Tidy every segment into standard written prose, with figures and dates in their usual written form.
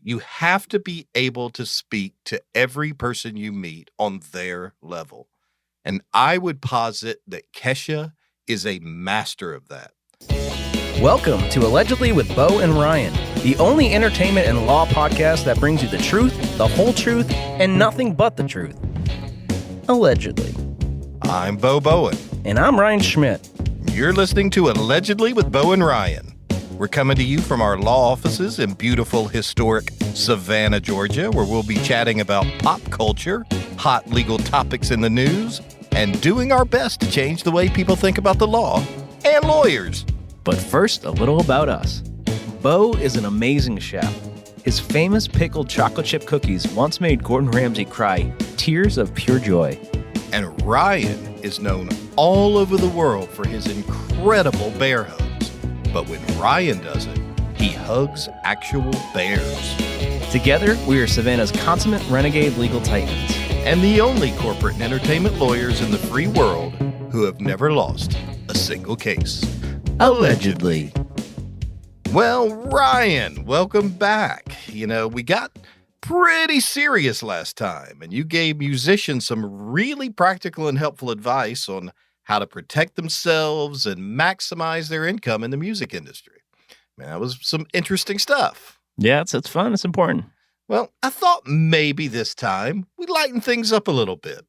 You have to be able to speak to every person you meet on their level. And I would posit that Kesha is a master of that. Welcome to Allegedly with Bo and Ryan, the only entertainment and law podcast that brings you the truth, the whole truth, and nothing but the truth. Allegedly. I'm Bo Bowen. And I'm Ryan Schmidt. You're listening to Allegedly with Bo and Ryan. We're coming to you from our law offices in beautiful, historic Savannah, Georgia, where we'll be chatting about pop culture, hot legal topics in the news, and doing our best to change the way people think about the law and lawyers. But first, a little about us. Bo is an amazing chef. His famous pickled chocolate chip cookies once made Gordon Ramsay cry tears of pure joy. And Ryan is known all over the world for his incredible bear hugs. But when Ryan does it, he hugs actual bears. Together, we are Savannah's consummate renegade legal titans. And the only corporate and entertainment lawyers in the free world who have never lost a single case. Allegedly. Well, Ryan, welcome back. You know, we got pretty serious last time, and you gave musicians some really practical and helpful advice on how to protect themselves and maximize their income in the music industry. Man, that was some interesting stuff. Yeah, it's fun. It's important. Well, I thought maybe this time we'd lighten things up a little bit.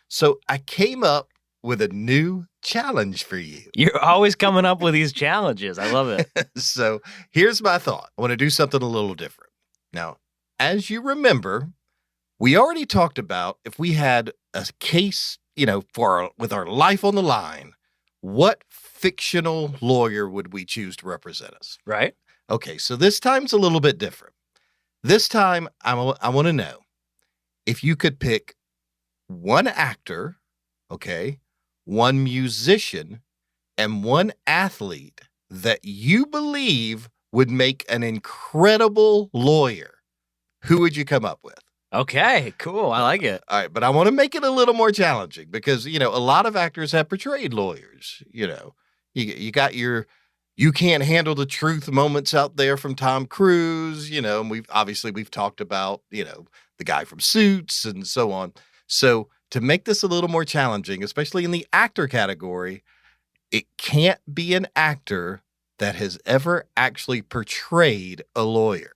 So I came up with a new challenge for you. You're always coming up with these challenges. I love it. So here's my thought. I want to do something a little different. Now, as you remember, we already talked about if we had a case, with our life on the line, what fictional lawyer would we choose to represent us? Right. Okay, so this time's a little bit different. This time, I want to know if you could pick one actor, okay, one musician, and one athlete that you believe would make an incredible lawyer. Who would you come up with? Okay, cool. I like it. All right, but I want to make it a little more challenging because, a lot of actors have portrayed lawyers. You got your you can't handle the truth moments out there from Tom Cruise, and we've talked about, the guy from Suits and so on. So to make this a little more challenging, especially in the actor category, it can't be an actor that has ever actually portrayed a lawyer.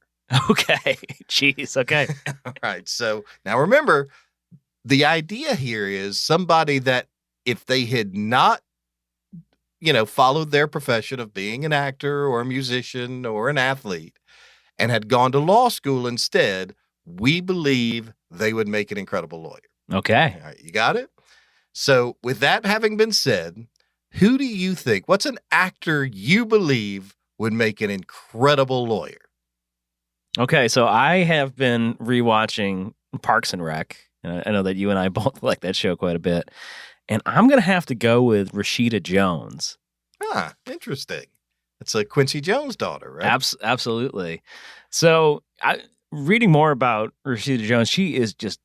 Okay. Jeez. Okay. All right. So now remember, the idea here is somebody that if they had not, followed their profession of being an actor or a musician or an athlete and had gone to law school instead, we believe they would make an incredible lawyer. Okay. All right. You got it? So with that having been said, who do you think, what's an actor you believe would make an incredible lawyer? Okay, so I have been rewatching Parks and Rec. I know that you and I both like that show quite a bit. And I'm going to have to go with Rashida Jones. Ah, interesting. It's a Quincy Jones' daughter, right? Absolutely. So reading more about Rashida Jones, she is just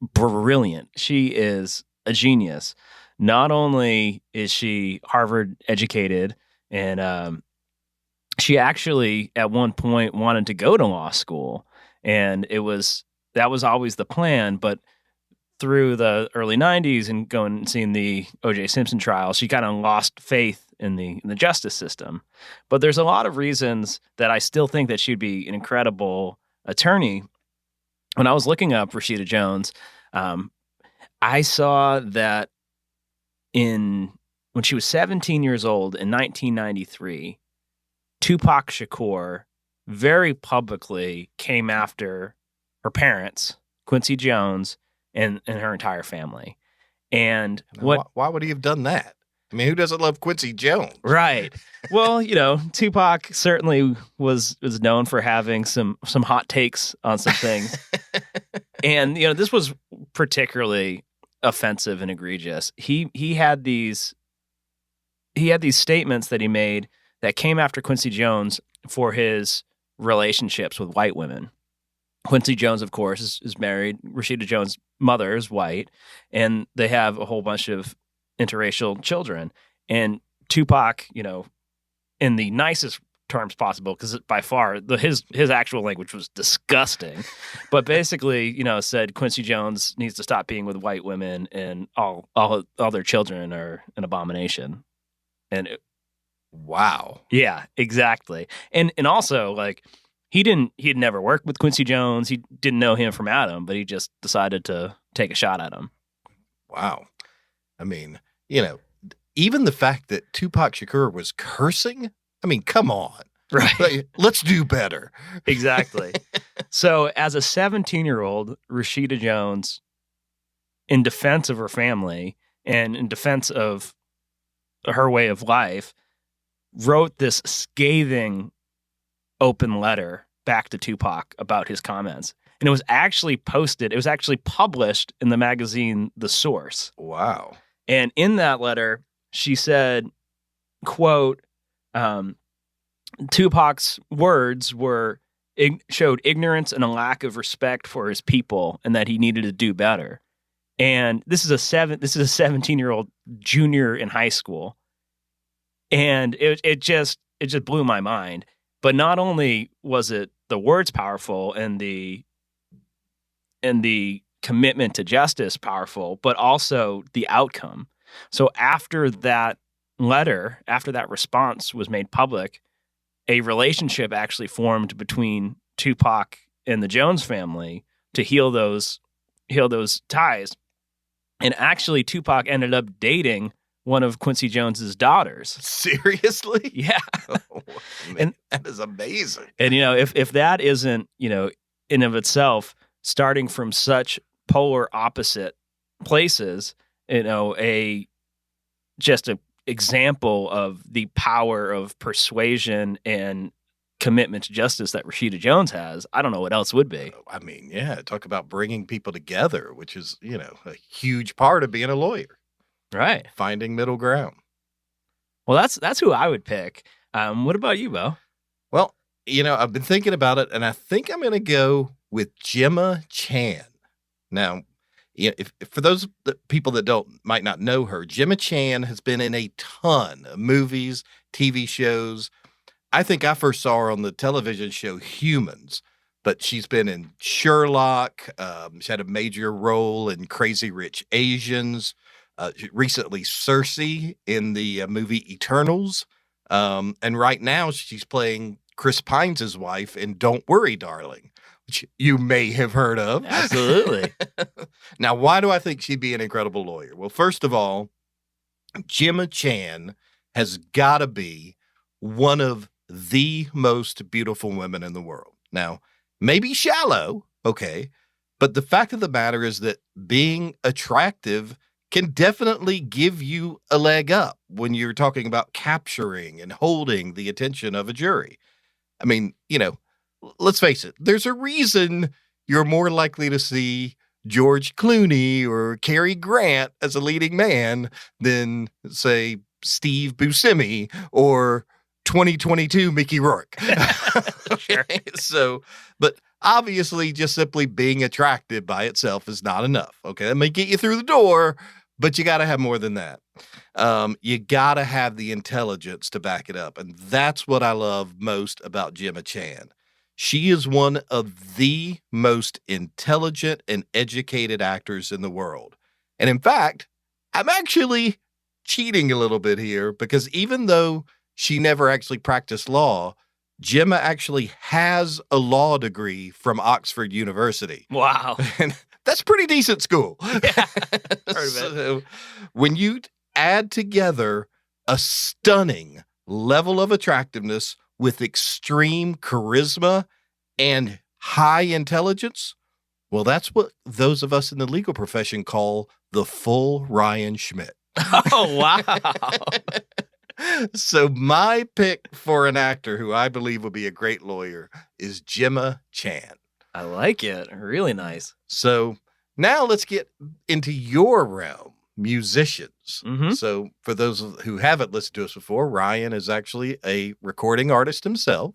brilliant. She is a genius. Not only is she Harvard educated and she actually, at one point, wanted to go to law school, and that was always the plan. But through the early '90s and going and seeing the O.J. Simpson trial, she kind of lost faith in the justice system. But there's a lot of reasons that I still think that she'd be an incredible attorney. When I was looking up Rashida Jones, I saw that when she was 17 years old in 1993. Tupac Shakur very publicly came after her parents, Quincy Jones, and her entire family. And why would he have done that? I mean, who doesn't love Quincy Jones? Right. Well, Tupac certainly was known for having some hot takes on some things. And, this was particularly offensive and egregious. He had these statements that he made that came after Quincy Jones for his relationships with white women. Quincy Jones, of course, is married. Rashida Jones' mother is white, and they have a whole bunch of interracial children. And Tupac, in the nicest terms possible, because by far his actual language was disgusting. But basically, said Quincy Jones needs to stop being with white women, and all their children are an abomination. And wow. Yeah, exactly. And also, like, he had never worked with Quincy Jones. He didn't know him from Adam, but he just decided to take a shot at him. Wow. I mean, even the fact that Tupac Shakur was cursing, I mean, come on. Right. Like, let's do better. Exactly. So as a 17-year-old, Rashida Jones, in defense of her family and in defense of her way of life, wrote this scathing open letter back to Tupac about his comments. And it was actually published in the magazine The Source. Wow. And in that letter, she said, quote, Tupac's words showed ignorance and a lack of respect for his people, and that he needed to do better. And this is a 17-year-old junior in high school. And it just blew my mind. But not only was it the words powerful and the commitment to justice powerful, but also the outcome. So after that letter, after that response was made public, a relationship actually formed between Tupac and the Jones family to heal those ties. And actually, Tupac ended up dating one of Quincy Jones's daughters. Seriously? Yeah. Oh, man, that is amazing. And, if that isn't, in of itself, starting from such polar opposite places, just an example of the power of persuasion and commitment to justice that Rashida Jones has, I don't know what else would be. I mean, yeah, talk about bringing people together, which is, a huge part of being a lawyer. Right. Finding middle ground. Well, that's who I would pick. What about you, Bo? Well, I've been thinking about it, and I think I'm going to go with Gemma Chan. Now, if for those people that might not know her, Gemma Chan has been in a ton of movies, TV shows. I think I first saw her on the television show Humans, but she's been in Sherlock. She had a major role in Crazy Rich Asians. Recently, Cersei in the movie Eternals. And right now, she's playing Chris Pine's wife in Don't Worry, Darling, which you may have heard of. Absolutely. Now, why do I think she'd be an incredible lawyer? Well, first of all, Gemma Chan has got to be one of the most beautiful women in the world. Now, maybe shallow, okay, but the fact of the matter is that being attractive can definitely give you a leg up when you're talking about capturing and holding the attention of a jury. I mean, let's face it, there's a reason you're more likely to see George Clooney or Cary Grant as a leading man than, say, Steve Buscemi or 2022 Mickey Rourke. Sure. So, but obviously just simply being attractive by itself is not enough. Okay. That may get you through the door, but you got to have more than that. You got to have the intelligence to back it up. And that's what I love most about Gemma Chan. She is one of the most intelligent and educated actors in the world. And in fact, I'm actually cheating a little bit here, because even though she never actually practiced law, Gemma actually has a law degree from Oxford University. Wow. And that's pretty decent school. Yeah. Heard of it. So when you add together a stunning level of attractiveness with extreme charisma and high intelligence, well, that's what those of us in the legal profession call the full Ryan Schmidt. Oh, wow. So my pick for an actor who I believe would be a great lawyer is Gemma Chan. I like it. Really nice. So now let's get into your realm, musicians. Mm-hmm. So for those who haven't listened to us before, Ryan is actually a recording artist himself.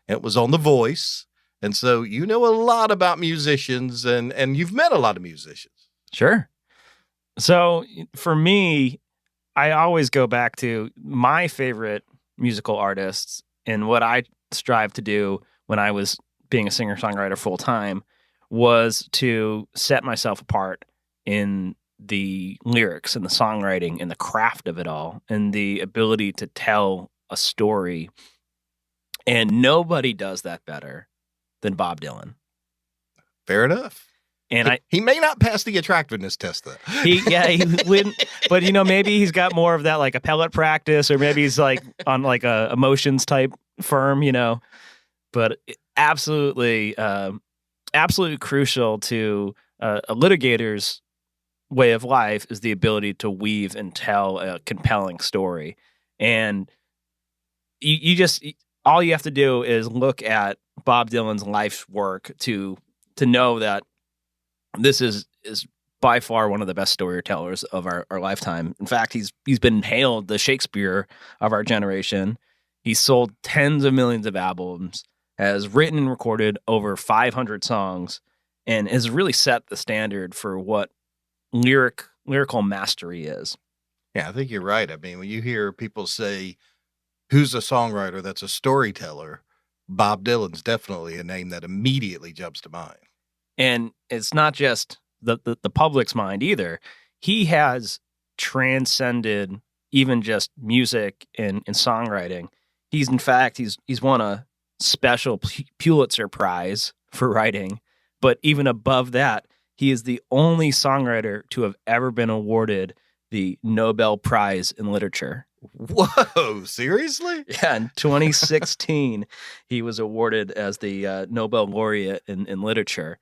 It was on The Voice. And so you know a lot about musicians, and you've met a lot of musicians. Sure. So for me, I always go back to my favorite musical artists and what I strive to do when I was being a singer-songwriter full-time was to set myself apart in the lyrics and the songwriting and the craft of it all and the ability to tell a story. And nobody does that better than Bob Dylan. Fair enough. And he may not pass the attractiveness test though. He wouldn't, but maybe he's got more of that like appellate practice, or maybe he's like on like a emotions type firm, but absolutely crucial to a litigator's way of life is the ability to weave and tell a compelling story. And you just, all you have to do is look at Bob Dylan's life's work to know that this is by far one of the best storytellers of our lifetime. In fact, he's been hailed the Shakespeare of our generation. He's sold tens of millions of albums, has written and recorded over 500 songs, and has really set the standard for what lyrical mastery is. Yeah, I think you're right. I mean, when you hear people say, who's a songwriter that's a storyteller, Bob Dylan's definitely a name that immediately jumps to mind. And it's not just the public's mind either. He has transcended even just music and songwriting. He's won a special Pulitzer Prize for writing, but even above that, he is the only songwriter to have ever been awarded the Nobel Prize in Literature. Whoa, seriously? Yeah, in 2016, he was awarded as the Nobel laureate in literature.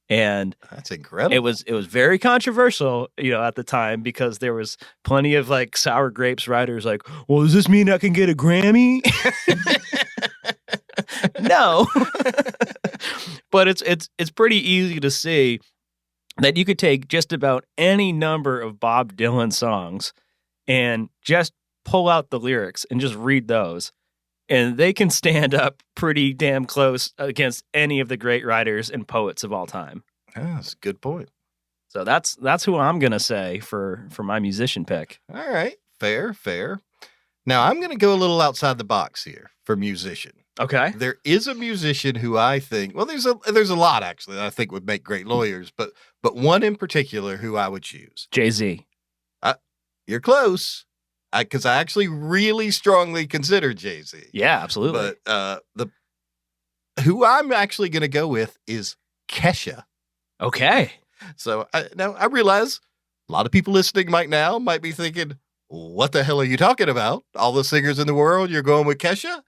And that's incredible. It was very controversial, at the time, because there was plenty of like sour grapes writers like, well, does this mean I can get a Grammy? No. But it's pretty easy to see that you could take just about any number of Bob Dylan songs and just pull out the lyrics and just read those, and they can stand up pretty damn close against any of the great writers and poets of all time. Yeah, that's a good point. So that's who I'm going to say for my musician pick. All right. Fair. Now I'm going to go a little outside the box here for musician. Okay. There is a musician who I think, well, there's a lot actually that I think would make great lawyers, but one in particular who I would choose. Jay-Z. You're close. Because I actually really strongly consider Jay-Z. Yeah, absolutely. But who I'm actually going to go with is Kesha. Okay. So now I realize a lot of people listening might be thinking, what the hell are you talking about? All the singers in the world, you're going with Kesha?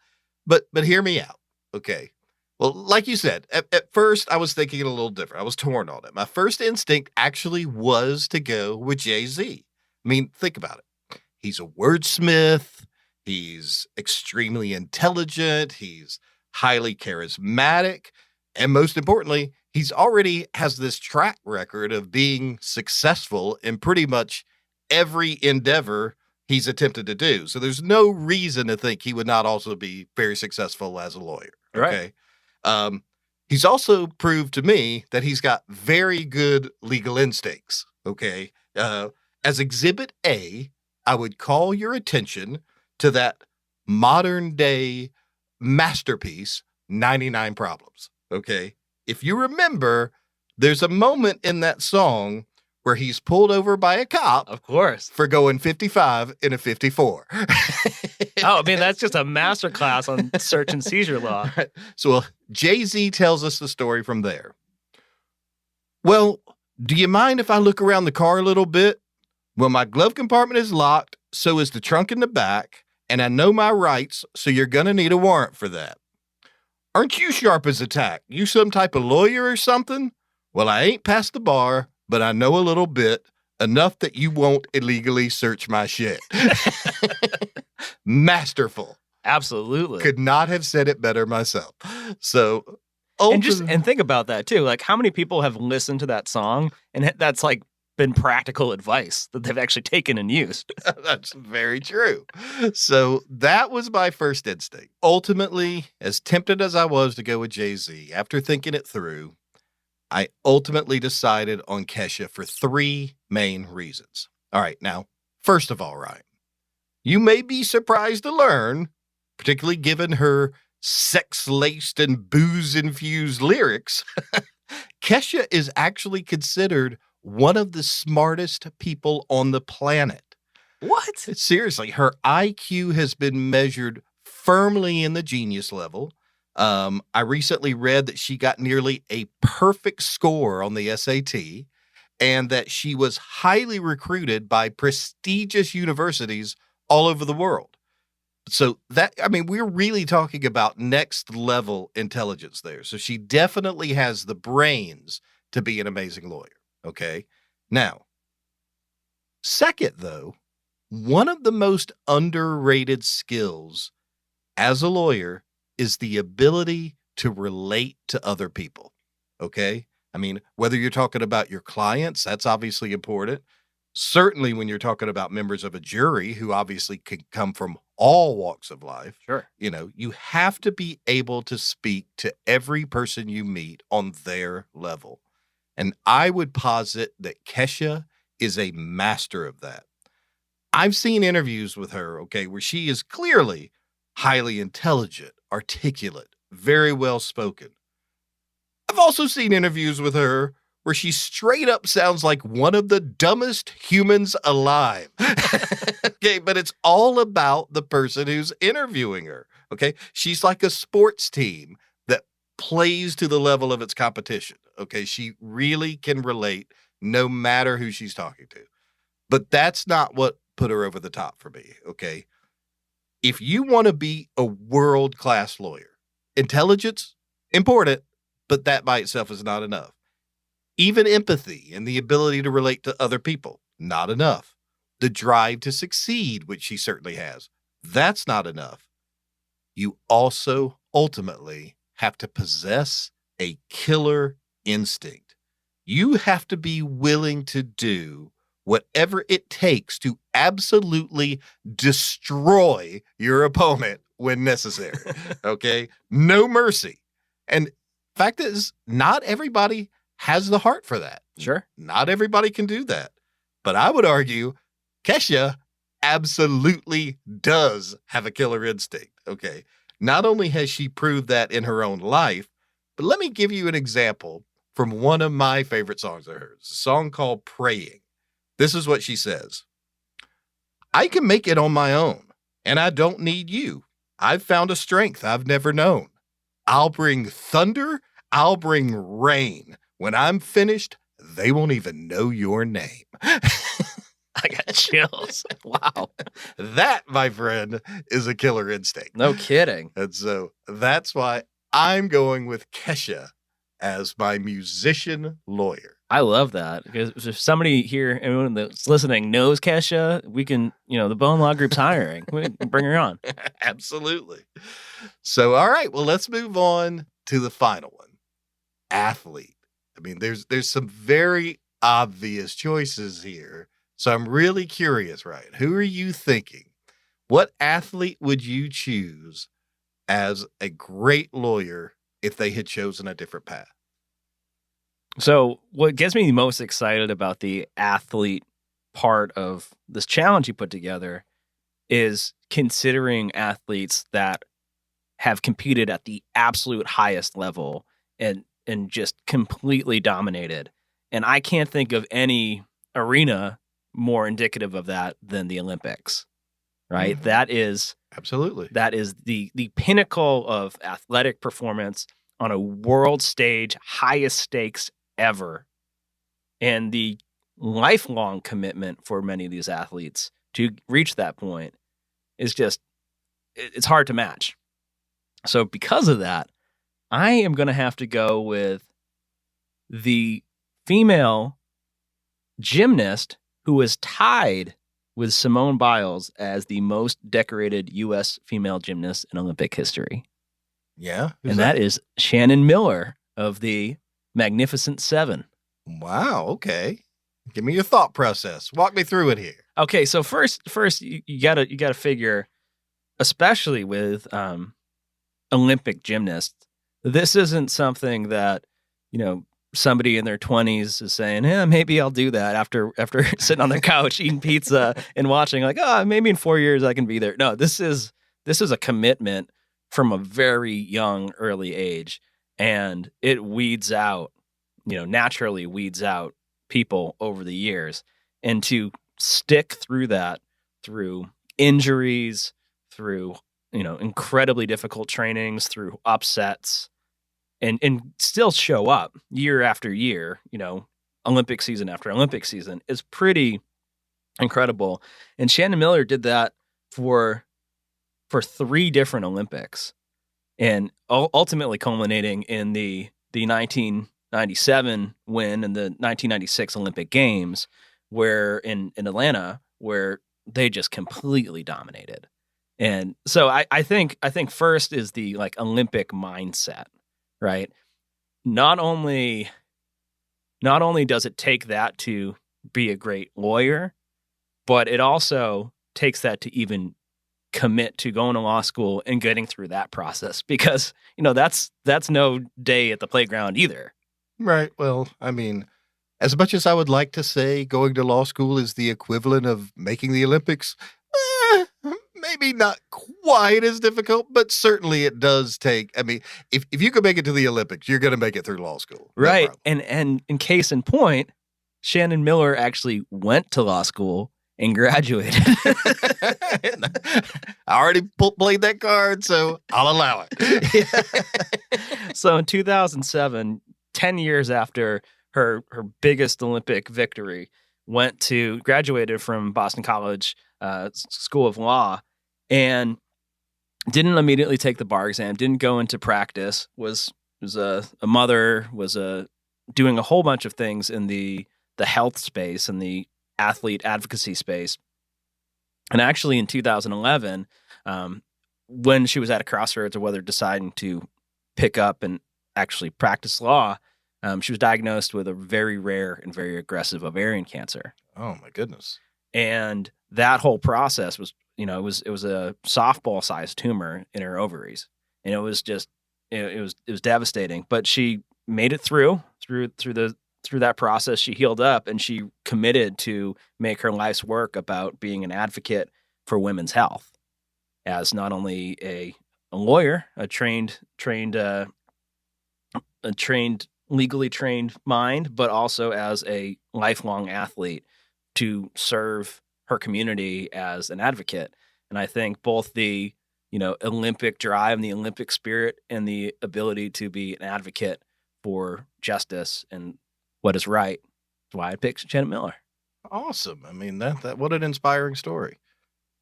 But hear me out. Okay. Well, like you said, at first I was thinking a little different. I was torn on it. My first instinct actually was to go with Jay-Z. I mean, think about it. He's a wordsmith. He's extremely intelligent. He's highly charismatic. And most importantly, he's already has this track record of being successful in pretty much every endeavor he's attempted to do. So there's no reason to think he would not also be very successful as a lawyer. Okay. Right. He's also proved to me that he's got very good legal instincts. Okay. As Exhibit A, I would call your attention to that modern day masterpiece, 99 Problems. Okay. If you remember, there's a moment in that song where he's pulled over by a cop. Of course. For going 55 in a 54. I mean, that's just a masterclass on search and seizure law. Right. So Jay-Z tells us the story from there. Well, do you mind if I look around the car a little bit? Well, my glove compartment is locked, so is the trunk in the back, and I know my rights, so you're going to need a warrant for that. Aren't you sharp as a tack? You some type of lawyer or something? Well, I ain't past the bar, but I know a little bit, enough that you won't illegally search my shit. Masterful. Absolutely. Could not have said it better myself. So, and think about that too. Like, how many people have listened to that song and that's like been practical advice that they've actually taken and used? That's very true. So that was my first instinct. Ultimately, as tempted as I was to go with Jay-Z, after thinking it through, I ultimately decided on Kesha for three main reasons. All right. Now, first of all, Ryan, you may be surprised to learn particularly given her sex-laced and booze-infused lyrics. Kesha is actually considered one of the smartest people on the planet. What? Seriously, her IQ has been measured firmly in the genius level. I recently read that she got nearly a perfect score on the SAT and that she was highly recruited by prestigious universities all over the world. So we're really talking about next level intelligence there. So she definitely has the brains to be an amazing lawyer. Okay. Now, second, though, one of the most underrated skills as a lawyer is the ability to relate to other people. Okay. I mean, whether you're talking about your clients, that's obviously important. Certainly when you're talking about members of a jury who obviously can come from all walks of life. Sure. You have to be able to speak to every person you meet on their level. And I would posit that Kesha is a master of that. I've seen interviews with her, okay, where she is clearly highly intelligent, articulate, very well spoken. I've also seen interviews with her where she straight up sounds like one of the dumbest humans alive. Okay, but it's all about the person who's interviewing her. Okay, she's like a sports team that plays to the level of its competition. Okay, she really can relate no matter who she's talking to. But that's not what put her over the top for me. Okay, if you want to be a world-class lawyer, intelligence, important, but that by itself is not enough. Even empathy and the ability to relate to other people, not enough. The drive to succeed, which she certainly has, that's not enough. You also ultimately have to possess a killer instinct. You have to be willing to do whatever it takes to absolutely destroy your opponent when necessary. Okay? No mercy. And fact is, not everybody has the heart for that. Sure. Not everybody can do that. But I would argue Kesha absolutely does have a killer instinct. Okay. Not only has she proved that in her own life, but let me give you an example from one of my favorite songs of hers, a song called Praying. This is what she says. I can make it on my own, and I don't need you. I've found a strength I've never known. I'll bring thunder, I'll bring rain. When I'm finished, they won't even know your name. I got chills. Wow. That, my friend, is a killer instinct. No kidding. And so that's why I'm going with Kesha as my musician lawyer. I love that, because if somebody here, anyone that's listening, knows Kesha, we can, the Bowen Law Group's hiring. We can bring her on. Absolutely. So, all right, well, let's move on to the final one. Athlete. I mean, there's some very obvious choices here. So I'm really curious, Ryan. Who are you thinking? What athlete would you choose as a great lawyer if they had chosen a different path? So what gets me most excited about the athlete part of this challenge you put together is considering athletes that have competed at the absolute highest level and just completely dominated. And I can't think of any arena more indicative of that than the Olympics, right? Mm-hmm. That is absolutely, that is the pinnacle of athletic performance on a world stage, highest stakes ever. And the lifelong commitment for many of these athletes to reach that point is just, it's hard to match. So because of that, I am going to have to go with the female gymnast who is tied with Simone Biles as the most decorated U.S. female gymnast in Olympic history. Yeah. And that is Shannon Miller of the Magnificent Seven. Wow. Okay. Give me your thought process. Walk me through it here. Okay. So first you gotta figure, especially with Olympic gymnasts, this isn't something that, somebody in their 20s is saying, maybe I'll do that after sitting on their couch eating pizza and watching, like, maybe in 4 years I can be there. No, this is this is a commitment from a very young, early age, and it weeds out, naturally weeds out people over the years. And to stick through that, through injuries, through, incredibly difficult trainings, through upsets, and still show up year after year, Olympic season after Olympic season is pretty incredible. And Shannon Miller did that for 3 different Olympics, and ultimately culminating in the 1997 win and the 1996 Olympic Games, where in Atlanta, where they just completely dominated. And so I think first is the like Olympic mindset, right? Not only does it take that to be a great lawyer, but it also takes that to even commit to going to law school and getting through that process, because that's no day at the playground either. Right. Well, I mean, as much as I would like to say going to law school is the equivalent of making the Olympics, maybe not quite as difficult, but certainly it does take. I mean, if you can make it to the Olympics, you're going to make it through law school. Right. And in case in point, Shannon Miller actually went to law school and graduated. I already played that card, so I'll allow it. So in 2007, 10 years after her biggest Olympic victory, graduated from Boston College School of Law, and didn't immediately take the bar exam, didn't go into practice, was a mother, was doing a whole bunch of things in the health space and the athlete advocacy space. And actually in 2011, when she was at a crossroads of whether deciding to pick up and actually practice law, she was diagnosed with a very rare and very aggressive ovarian cancer. Oh my goodness. And that whole process was, it was a softball sized tumor in her ovaries. And it was just, it was devastating, but she made it through that process. She healed up, and she committed to make her life's work about being an advocate for women's health, as not only a lawyer, a legally trained mind, but also as a lifelong athlete to serve her community as an advocate. And I think both the Olympic drive and the Olympic spirit and the ability to be an advocate for justice and what is right. That's why I picked Shannon Miller. Awesome. I mean, that what an inspiring story.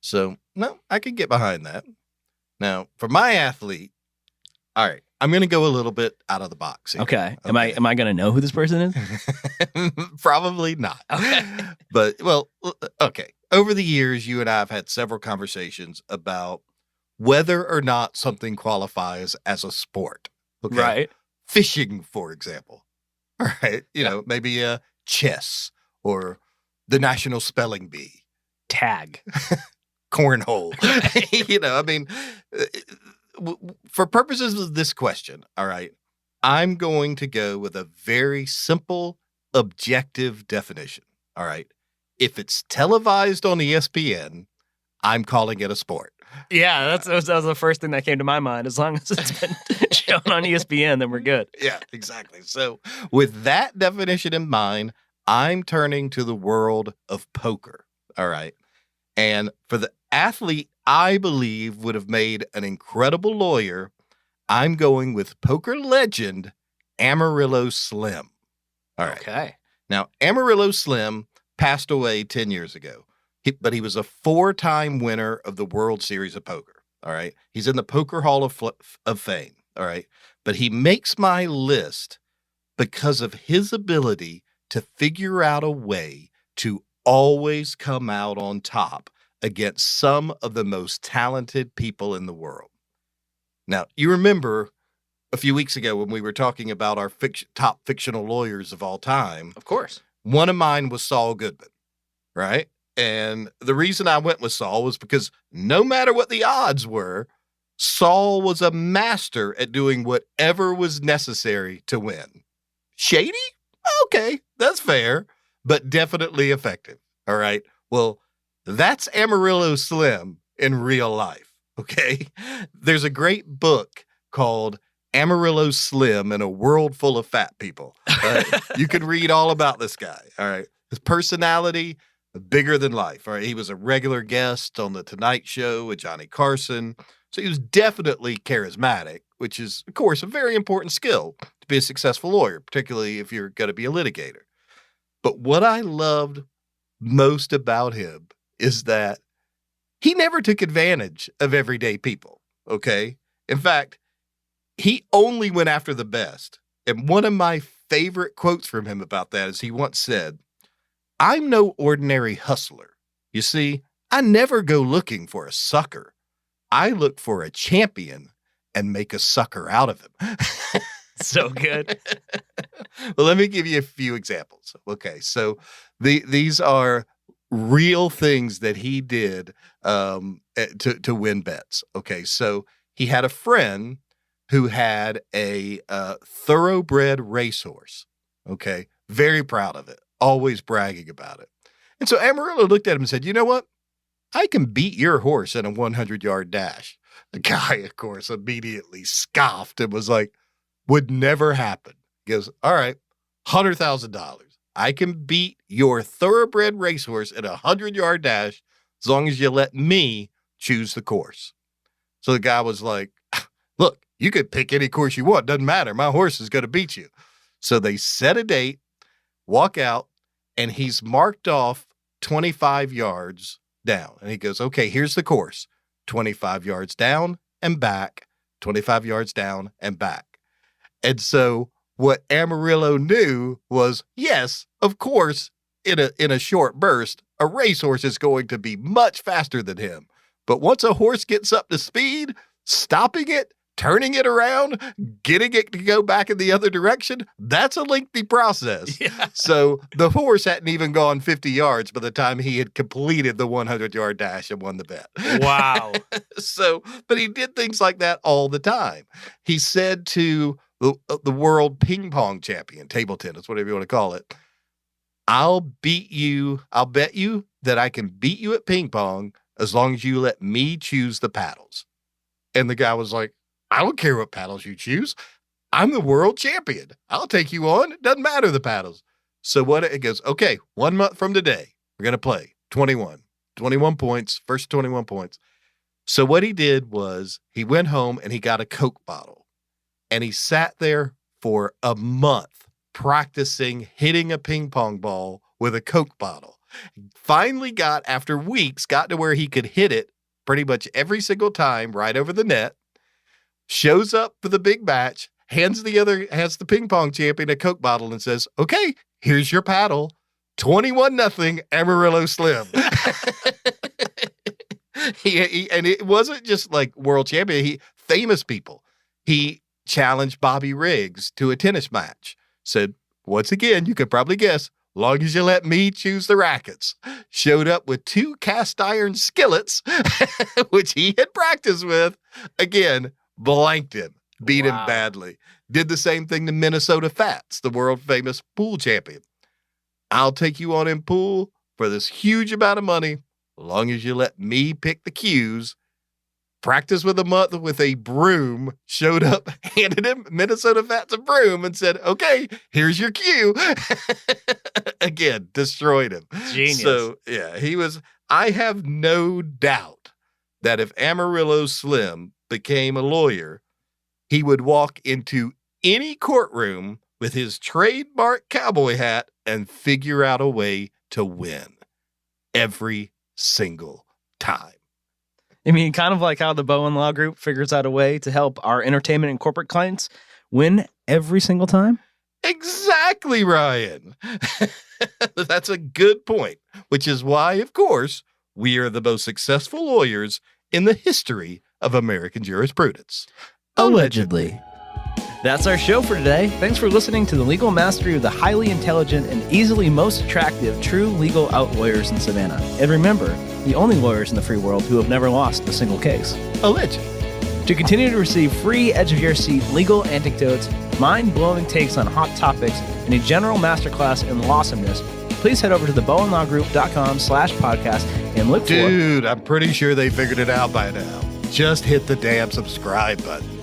So, no, I can get behind that. Now, for my athlete, all right, I'm going to go a little bit out of the box here. Okay. Am I going to know who this person is? Probably not. Okay. But, well, okay. Over the years, you and I have had several conversations about whether or not something qualifies as a sport. Okay? Right. Fishing, for example. All right. Maybe chess or the National Spelling Bee. Tag. Cornhole. I mean, for purposes of this question, all right, I'm going to go with a very simple, objective definition. All right. If it's televised on ESPN, I'm calling it a sport. Yeah, that was the first thing that came to my mind. As long as it's been shown on ESPN, then we're good. Yeah, exactly. So with that definition in mind, I'm turning to the world of poker. All right. And for the athlete I believe would have made an incredible lawyer, I'm going with poker legend Amarillo Slim. All right. Okay. Now, Amarillo Slim passed away 10 years ago, but he was a 4-time winner of the World Series of Poker. All right. He's in the Poker Hall of Fame. All right. But he makes my list because of his ability to figure out a way to always come out on top against some of the most talented people in the world. Now, you remember a few weeks ago when we were talking about our top fictional lawyers of all time. Of course. One of mine was Saul Goodman, right? And the reason I went with Saul was because no matter what the odds were, Saul was a master at doing whatever was necessary to win. Shady? Okay, that's fair, but definitely effective. All right. Well, that's Amarillo Slim in real life. Okay. There's a great book called Amarillo Slim in a World Full of Fat People. You can read all about this guy. All right. His personality, bigger than life. All right. He was a regular guest on The Tonight Show with Johnny Carson. So he was definitely charismatic, which is, of course, a very important skill to be a successful lawyer, particularly if you're going to be a litigator. But what I loved most about him is that he never took advantage of everyday people, okay? In fact, he only went after the best. And one of my favorite quotes from him about that is he once said, "I'm no ordinary hustler. You see, I never go looking for a sucker. I look for a champion and make a sucker out of him." So good. Well, let me give you a few examples. Okay, so these are real things that he did to win bets. Okay, so he had a friend who had a thoroughbred racehorse. Okay, very proud of it, always bragging about it. And so Amarillo looked at him and said, "You know what? I can beat your horse in a 100-yard dash." The guy, of course, immediately scoffed and was like, "Would never happen." He goes, "All right, $100,000. I can beat your thoroughbred racehorse in a 100-yard dash as long as you let me choose the course." So the guy was like, "Look, you could pick any course you want. Doesn't matter. My horse is going to beat you." So they set a date, walk out, and he's marked off 25 yards down. And he goes, "Okay, here's the course. 25 yards down and back, 25 yards down and back." And so what Amarillo knew was, yes, of course, in a short burst, a racehorse is going to be much faster than him. But once a horse gets up to speed, stopping it, turning it around, getting it to go back in the other direction, that's a lengthy process. Yeah. So the horse hadn't even gone 50 yards by the time he had completed the 100-yard dash and won the bet. Wow. But he did things like that all the time. He said to the world ping pong champion, table tennis, whatever you want to call it, I'll bet you that I can beat you at ping pong as long as you let me choose the paddles." And the guy was like, "I don't care what paddles you choose. I'm the world champion. I'll take you on. It doesn't matter the paddles." So it goes, "Okay, 1 month from today, we're going to play 21 points, first 21 points. So what he did was he went home and he got a Coke bottle. And he sat there for a month practicing hitting a ping pong ball with a Coke bottle. Finally after weeks, got to where he could hit it pretty much every single time right over the net. Shows up for the big match, hands the ping pong champion a Coke bottle and says, "Okay, here's your paddle. 21-0 Amarillo Slim." And it wasn't just like world champion. Famous people. He challenged Bobby Riggs to a tennis match. Said, once again, you could probably guess, long as you let me choose the rackets. Showed up with 2 cast iron skillets, which he had practiced with. Again, blanked him, beat him badly. Did the same thing to Minnesota Fats, the world famous pool champion. "I'll take you on in pool for this huge amount of money, long as you let me pick the cues." Practiced with a month with a broom, showed up, handed him Minnesota Fats a broom and said, "Okay, here's your cue." Again, destroyed him. Genius. So, yeah, I have no doubt that if Amarillo Slim became a lawyer, he would walk into any courtroom with his trademark cowboy hat and figure out a way to win every single time. I mean, kind of like how the Bowen Law Group figures out a way to help our entertainment and corporate clients win every single time. Exactly, Ryan. That's a good point, which is why, of course, we are the most successful lawyers in the history of American jurisprudence. Allegedly. That's our show for today. Thanks for listening to the legal mastery of the highly intelligent and easily most attractive true legal out lawyers in Savannah. And remember, the only lawyers in the free world who have never lost a single case. Alleged. To continue to receive free edge-of-your-seat legal anecdotes, mind-blowing takes on hot topics, and a general masterclass in awesomeness, please head over to thebowenlawgroup.com/podcast and look for... Dude, I'm pretty sure they figured it out by now. just hit the damn subscribe button.